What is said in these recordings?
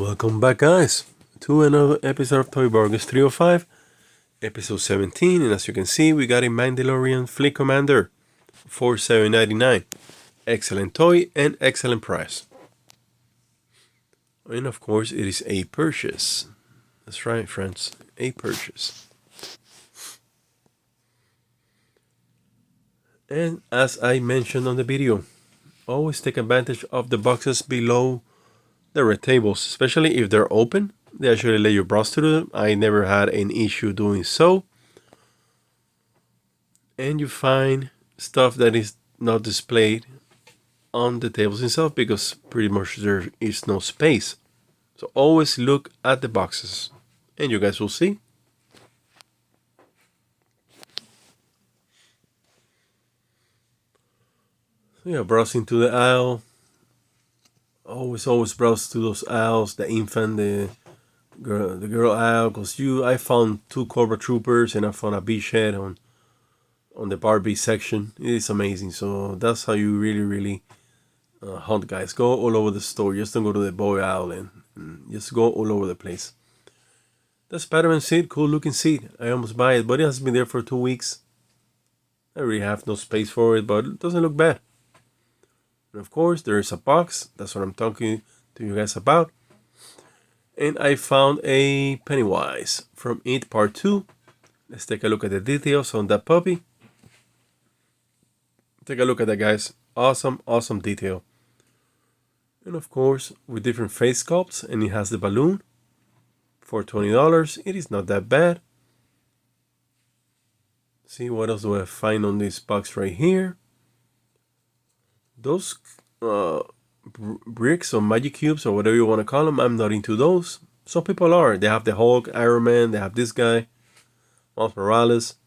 Welcome back, guys, to another episode of Toy Burgers 305, episode 17. And as you can see, we got a Mandalorian Fleet Commander for $7.99. Excellent toy and excellent price. And of course, it is a purchase. That's right, friends, a purchase. And as I mentioned on the video, always take advantage of the boxes below the red tables, especially if they're open. They actually let you browse through them. I never had an issue doing so. And you find stuff that is not displayed on the tables itself because pretty much there is no space. So always look at the boxes and you guys will see. So yeah, browsing to the aisle. Always browse to those aisles, the infant, the girl aisle, because I found 2 Cobra Troopers and I found a beachhead on the Barbie section. It is amazing. So that's how you really hunt, guys. Go all over the store. Just don't go to the boy aisle and just go all over the place. The Spider-Man seat, cool looking seat. I almost buy it, but it has been there for 2 weeks. I really have no space for it, but it doesn't look bad. And of course, there is a box. That's what I'm talking to you guys about. And I found a Pennywise from It Part 2. Let's take a look at the details on that puppy. Take a look at that, guys. Awesome detail. And of course, with different face sculpts. And it has the balloon for $20. It is not that bad. See, what else do I find on this box right here? Those bricks or magic cubes or whatever you want to call them, I'm not into those. Some people are. They have the Hulk, Iron Man, they have this guy, Miles Morales.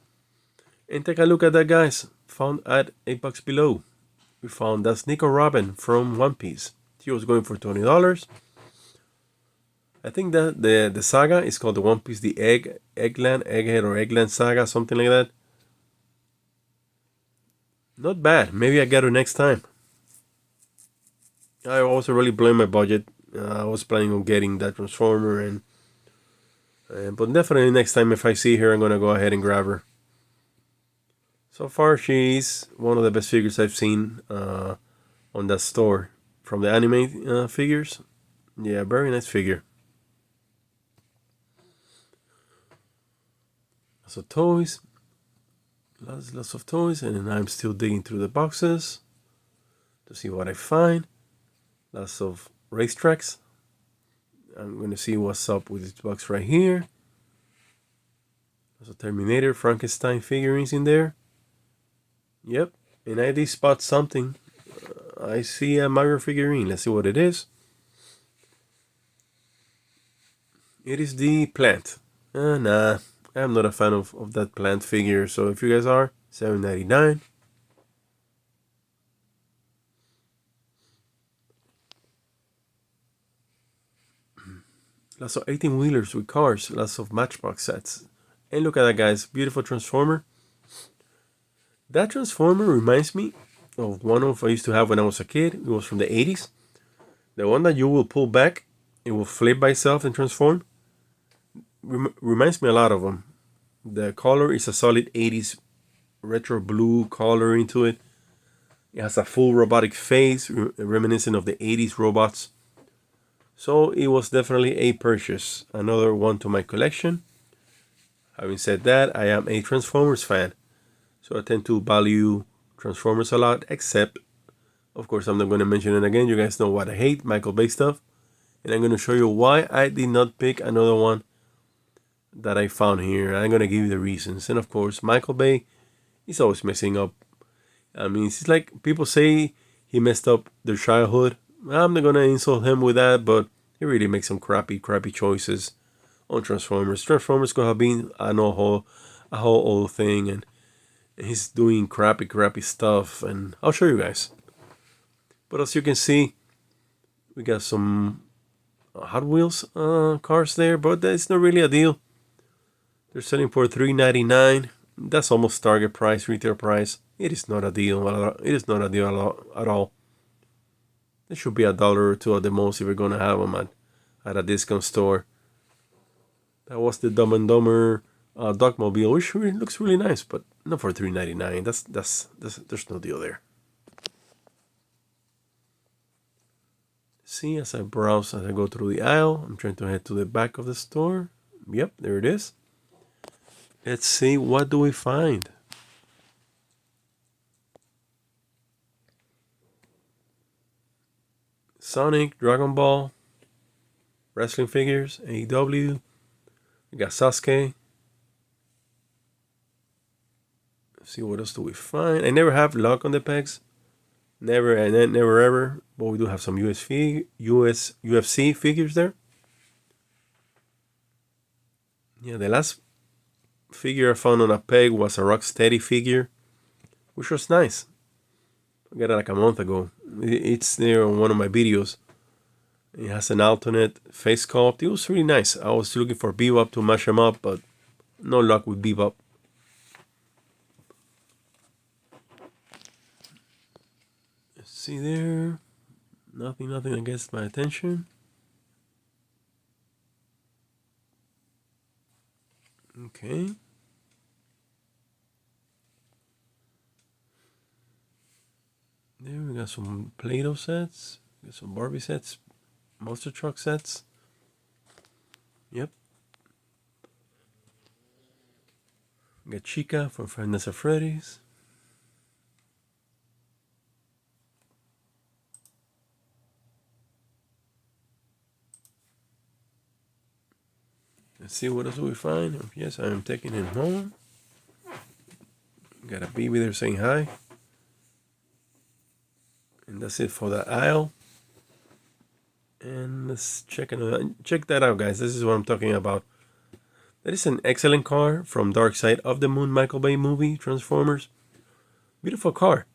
And take a look at that, guys. Found at $8 below. We found that's Nico Robin from One Piece. He was going for $20. I think that the saga is called the One Piece, the Egghead or Eggland Saga, something like that. Not bad. Maybe I get it next time. I also really blame my budget. I was planning on getting that Transformer, but definitely next time if I see her, I'm gonna go ahead and grab her. So far, she's one of the best figures I've seen on that store from the anime figures. Yeah, very nice figure. Lots of toys, lots of toys, and then I'm still digging through the boxes to see what I find. Lots of racetracks. I'm going to see what's up with this box right here. There's a Terminator, Frankenstein figurines in there. Yep, and I did spot something. I see a Mario figurine. Let's see what it is. It is the plant. Nah, I'm not a fan of that plant figure. So if you guys are, $7.99. Lots of 18-wheelers with cars, lots of Matchbox sets. And look at that, guys, beautiful Transformer. That Transformer reminds me of one I used to have when I was a kid. It was from the 80s. The one that you will pull back, it will flip by itself and transform. Reminds me a lot of them. The color is a solid 80s retro blue color into it. It has a full robotic face, reminiscent of the 80s robots. So it was definitely a purchase. Another one to my collection. Having said that, I am a Transformers fan. So I tend to value Transformers a lot. Except, of course, I'm not going to mention it again. You guys know what I hate, Michael Bay stuff. And I'm going to show you why I did not pick another one that I found here. I'm going to give you the reasons. And of course, Michael Bay is always messing up. I mean, it's like people say he messed up their childhood. I'm not going to insult him with that, but he really makes some crappy choices on Transformers. Transformers could have been a whole old thing, and he's doing crappy stuff, and I'll show you guys. But as you can see, we got some Hot Wheels cars there, but that's not really a deal. They're selling for $3.99. That's almost target price, retail price. It is not a deal. It is not a deal at all. It should be $1 or $2 at the most if you're gonna have them at at a discount store. That was the Dumb and Dumber Dogmobile, which really looks really nice, but not for $3.99. That's there's no deal there. See, as I browse, as I go through the aisle, I'm trying to head to the back of the store. Yep, there it is. Let's see, what do we find? Sonic, Dragon Ball, wrestling figures, AEW. We got Sasuke. Let's see, what else do we find? I never have luck on the pegs. Never and then never ever. But we do have some UFC figures there. Yeah, the last figure I found on a peg was a Rocksteady figure, which was nice. I got it like a month ago. It's there on one of my videos. It has an alternate face sculpt. It was really nice. I was looking for Bebop to match him up, but no luck with Bebop. Let's see there. Nothing that gets my attention. Okay. There we got some Play-Doh sets. We got some Barbie sets. Monster Truck sets. Yep. We got Chica from Five Nights at Freddy's. Let's see what else we find. Yes, I am taking him home. Got a baby there saying hi. And that's it for the aisle. And let's check that out, guys. This is what I'm talking about. That is an excellent car from Dark Side of the Moon Michael Bay movie, Transformers. Beautiful car.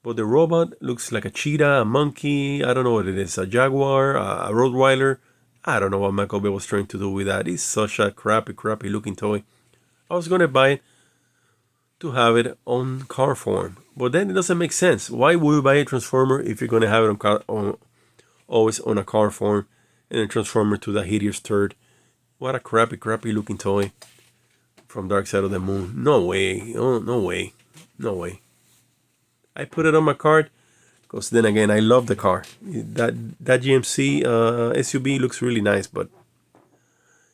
But the robot looks like a cheetah, a monkey, I don't know what it is, a jaguar, a Rottweiler. I don't know what Michael Bay was trying to do with that. It's such a crappy looking toy. I was going to buy it to have it on car form. But then it doesn't make sense. Why would you buy a Transformer if you're going to have it always on a car form and a Transformer to the hideous turd? What a crappy looking toy from Dark Side of the Moon. No way. Oh, no way. No way. I put it on my cart because then again, I love the car. That GMC SUV looks really nice, but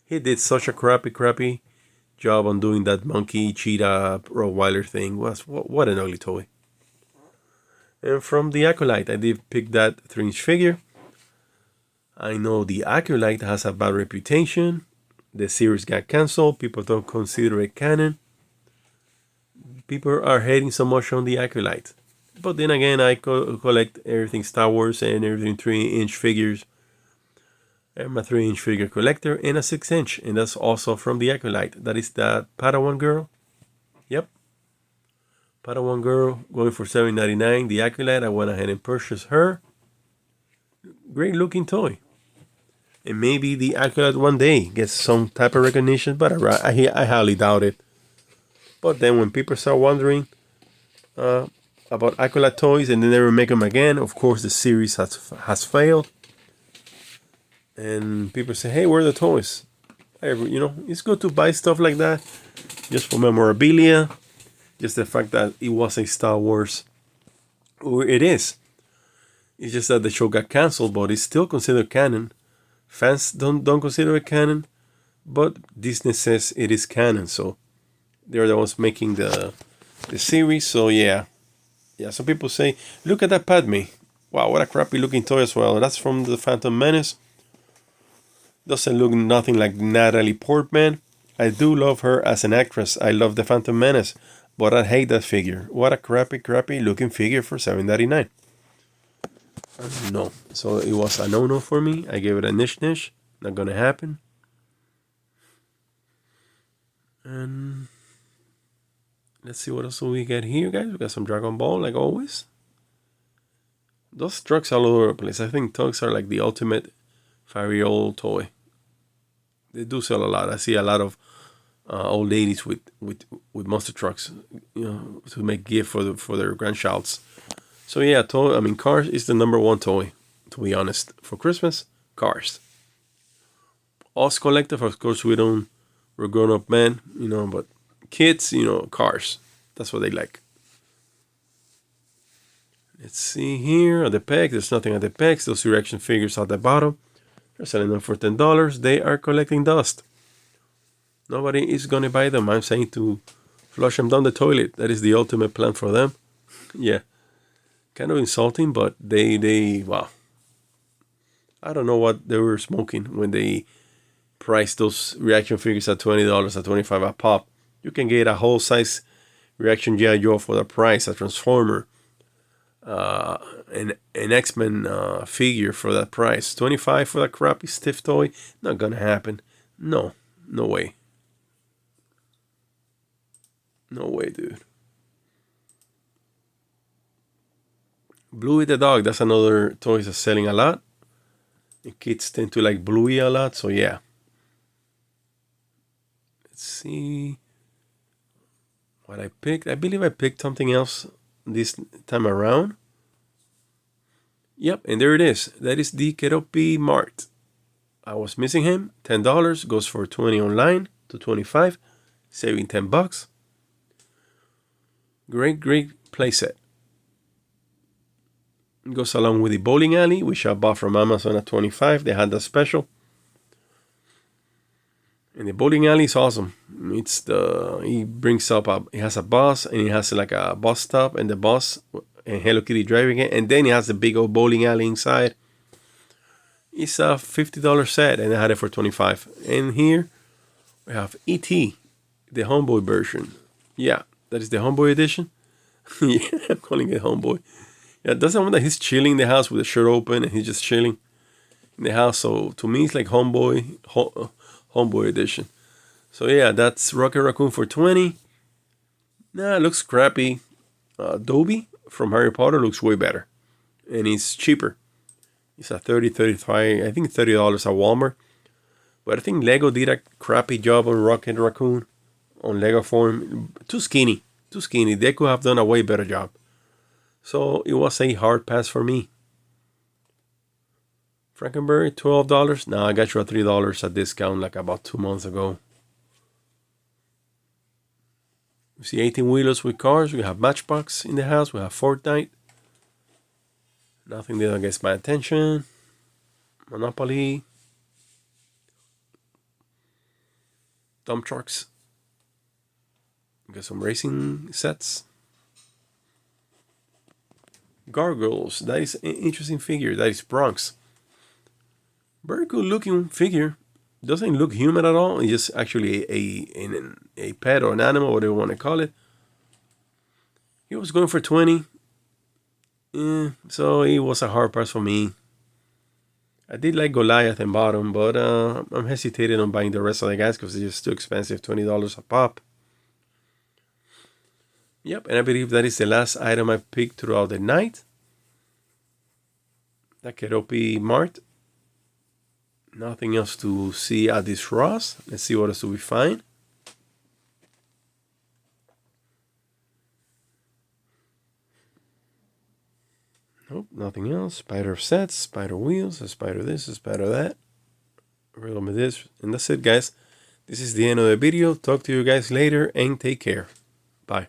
he did such a crappy job on doing that monkey, cheetah, Rottweiler thing. What an ugly toy. And from the Acolyte, I did pick that 3-inch figure. I know the Acolyte has a bad reputation. The series got canceled. People don't consider it canon. People are hating so much on the Acolyte. But then again, I collect everything Star Wars and everything 3-inch figures. I'm a 3-inch figure collector and a 6-inch. And that's also from the Acolyte. That is the Padawan girl. Yep. Padawan girl going for $7.99. The Acolyte, I went ahead and purchased her. Great looking toy. And maybe the Acolyte one day gets some type of recognition, but I highly doubt it. But then when people start wondering about Acolyte toys and they never make them again, of course the series has failed. And people say, hey, where are the toys? It's good to buy stuff like that just for memorabilia. Just the fact that it was a Star Wars, or it is. It's just that the show got canceled, but it's still considered canon. Fans don't consider it canon, but Disney says it is canon, so they're the ones making the series. So yeah. Some people say, look at that Padme. Wow, what a crappy looking toy as well. That's from the Phantom Menace. Doesn't look nothing like Natalie Portman. I do love her as an actress. I love the Phantom Menace, but I hate that figure. What a crappy looking figure for $7.99. No. So it was a no-no for me. I gave it a niche. Not gonna happen. And let's see what else we get here, guys. We got some Dragon Ball, like always. Those trucks all over the place. I think trucks are like the ultimate 5-year-old toy. They do sell a lot. I see a lot of old ladies with monster trucks, to make gift for their grandchilds. So yeah, cars is the number one toy, to be honest. For Christmas, cars. Us collective, of course, we're grown-up men, but kids, cars. That's what they like. Let's see here at the peg. There's nothing at the pegs. Those erection figures at the bottom. They're selling them for $10. They are collecting dust. Nobody is going to buy them. I'm saying to flush them down the toilet. That is the ultimate plan for them. Yeah. Kind of insulting, but wow. I don't know what they were smoking when they priced those reaction figures at $20, at $25 a pop. You can get a whole size reaction G.I. Joe for the price, a Transformer, an X-Men figure for that price. $25 for that crappy stiff toy? Not gonna happen. No way. No way, dude. Bluey the dog, that's another toy that's selling a lot. And kids tend to like Bluey a lot, so yeah. Let's see what I picked. I believe I picked something else this time around. Yep, and there it is. That is the Keropi Mart. I was missing him. $10 goes for $20 online to $25, saving $10. Great playset. It goes along with the bowling alley, which I bought from Amazon at $25. They had that special. And the bowling alley is awesome. He has a bus, and he has like a bus stop and the bus and Hello Kitty driving it, and then he has the big old bowling alley inside. It's a $50 set, and I had it for $25. And here we have E.T., the Homeboy version. Yeah, that is the Homeboy edition. Yeah, I'm calling it Homeboy. Yeah, that's the one that he's chilling in the house with the shirt open, and he's just chilling in the house. So to me, it's like Homeboy edition. So yeah, that's Rocket Raccoon for $20. Nah, it looks crappy. Dobby from Harry Potter looks way better, and it's cheaper. It's a $35, I think $30 at Walmart. But I think Lego did a crappy job on Rocket Raccoon on Lego form. Too skinny. They could have done a way better job. So it was a hard pass for me. Frankenberry, $12. Now I got you at $3 at discount like about 2 months ago. We see 18-wheelers with cars. We have Matchbox in the house. We have Fortnite. Nothing that gets my attention. Monopoly. Dump trucks. We got some racing sets. Gargoyles. That is an interesting figure. That is Bronx. Very good looking figure. Doesn't look human at all. It's just actually a pet or an animal, whatever you want to call it. He was going for $20. So it was a hard pass for me. I did like Goliath and Bottom, but I'm hesitating on buying the rest of the guys because they're just too expensive, $20 a pop. Yep, and I believe that is the last item I picked throughout the night. The Keropi Mart. Nothing else to see at this Ross. Let's see what else we find. Nope, nothing else. Spider sets, spider wheels, a spider this, a spider that. Riddle me this. And that's it, guys. This is the end of the video. Talk to you guys later and take care. Bye.